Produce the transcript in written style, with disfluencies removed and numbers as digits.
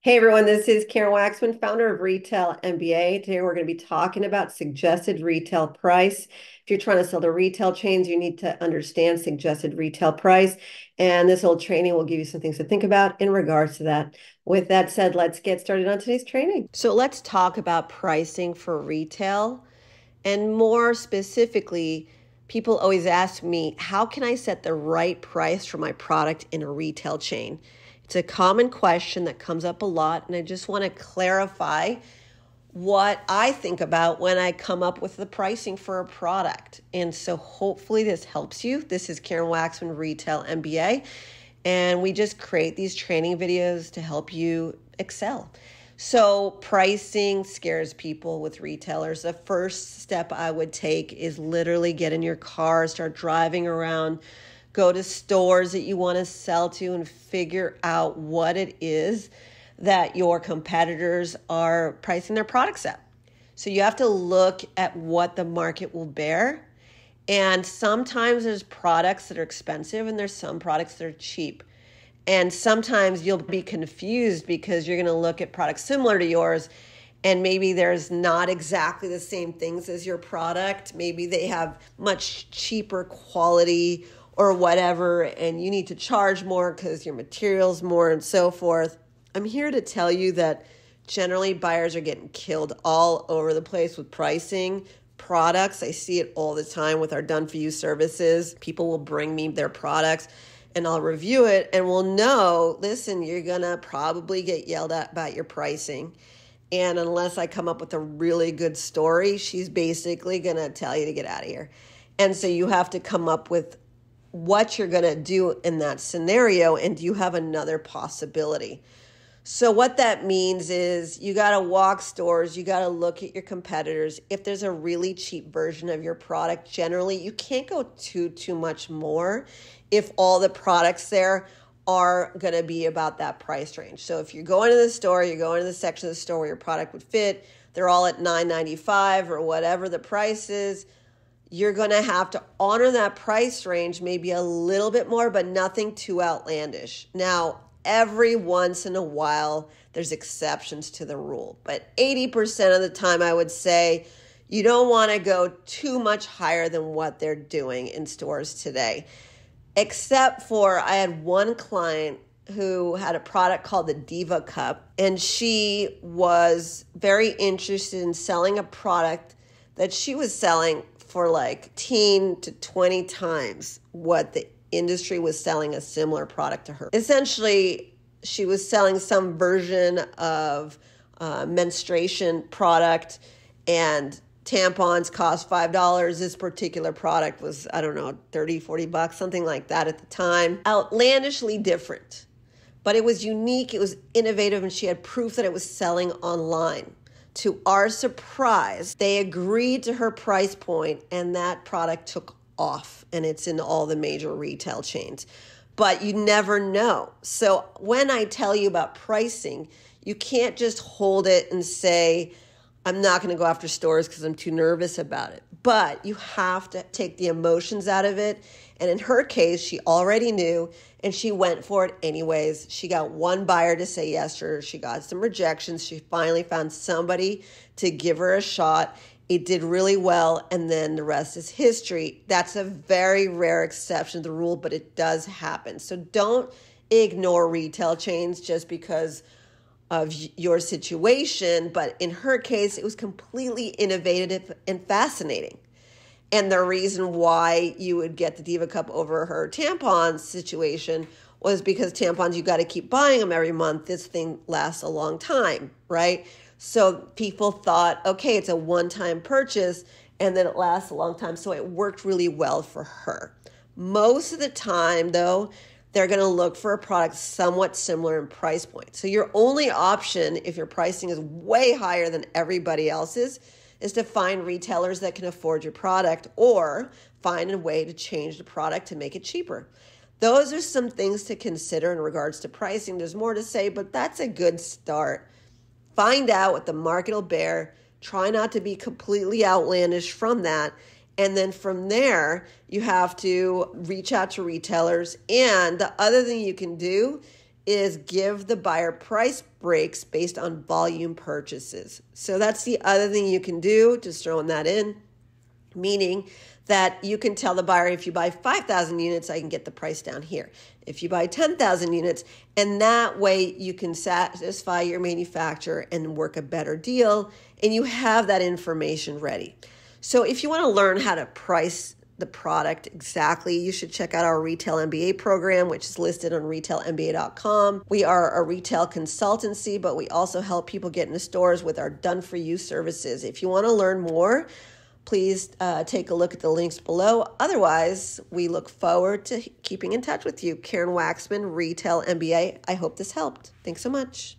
Hey everyone, this is Karen Waxman, founder of Retail MBA. Today we're going to be talking about suggested retail price. If you're trying to sell to retail chains, you need to understand suggested retail price. And this whole training will give you some things to think about in regards to that. With that said, let's get started on today's training. So let's talk about pricing for retail. And more specifically, people always ask me, how can I set the right price for my product in a retail chain? It's a common question that comes up a lot, and I just want to clarify what I think about when I come up with the pricing for a product. And so hopefully this helps you. This is Karen Waxman, Retail MBA, and we just create these training videos to help you excel. So pricing scares people with retailers. The first step I would take is literally get in your car, start driving around, go to stores that you want to sell to and figure out what it is that your competitors are pricing their products at. So you have to look at what the market will bear. And sometimes there's products that are expensive and there's some products that are cheap. And sometimes you'll be confused because you're going to look at products similar to yours and maybe there's not exactly the same things as your product. Maybe they have much cheaper quality or whatever, and you need to charge more because your material's more and so forth. I'm here to tell you that generally buyers are getting killed all over the place with pricing products. I see it all the time with our done for you services. People will bring me their products and I'll review it and we'll know, listen, you're gonna probably get yelled at about your pricing. And unless I come up with a really good story, she's basically gonna tell you to get out of here. And so you have to come up with what you're going to do in that scenario, and do you have another possibility? So what that means is you got to walk stores, you got to look at your competitors. If there's a really cheap version of your product, generally you can't go too much more if all the products there are going to be about that price range. So if you're going to the store, you're going to the section of the store where your product would fit, they're all at $9.95 or whatever the price is. You're going to have to honor that price range, maybe a little bit more, but nothing too outlandish. Now, every once in a while, there's exceptions to the rule. But 80% of the time, I would say you don't want to go too much higher than what they're doing in stores today. Except for I had one client who had a product called the Diva Cup, and she was very interested in selling a product that she was selling for like 10 to 20 times what the industry was selling a similar product to her. Essentially, she was selling some version of menstruation product, and tampons cost $5. This particular product was, I don't know, 30, 40 bucks, something like that at the time. Outlandishly different, but it was unique, it was innovative, and she had proof that it was selling online. To our surprise, they agreed to her price point and that product took off, and it's in all the major retail chains. But you never know. So when I tell you about pricing, you can't just hold it and say, I'm not going to go after stores because I'm too nervous about it. But you have to take the emotions out of it. And in her case, she already knew and she went for it anyways. She got one buyer to say yes to her. She got some rejections. She finally found somebody to give her a shot. It did really well, and then the rest is history. That's a very rare exception to the rule, but it does happen. So don't ignore retail chains just because of your situation, but in her case, it was completely innovative and fascinating. And the reason why you would get the Diva Cup over her tampon situation was because tampons, you got to keep buying them every month. This thing lasts a long time, right? So people thought, okay, it's a one-time purchase, and then it lasts a long time. So it worked really well for her. Most of the time, though, they're going to look for a product somewhat similar in price point. So your only option, if your pricing is way higher than everybody else's, is to find retailers that can afford your product or find a way to change the product to make it cheaper. Those are some things to consider in regards to pricing. There's more to say, but that's a good start. Find out what the market will bear. Try not to be completely outlandish from that. And then from there, you have to reach out to retailers. And the other thing you can do is give the buyer price breaks based on volume purchases. So that's the other thing you can do, just throwing that in, meaning that you can tell the buyer, if you buy 5,000 units, I can get the price down here. If you buy 10,000 units, and that way you can satisfy your manufacturer and work a better deal, and you have that information ready. So if you want to learn how to price the product exactly, you should check out our Retail MBA program, which is listed on retailmba.com. We are a retail consultancy, but we also help people get into stores with our done-for-you services. If you want to learn more, please take a look at the links below. Otherwise, we look forward to keeping in touch with you. Karen Waxman, Retail MBA. I hope this helped. Thanks so much.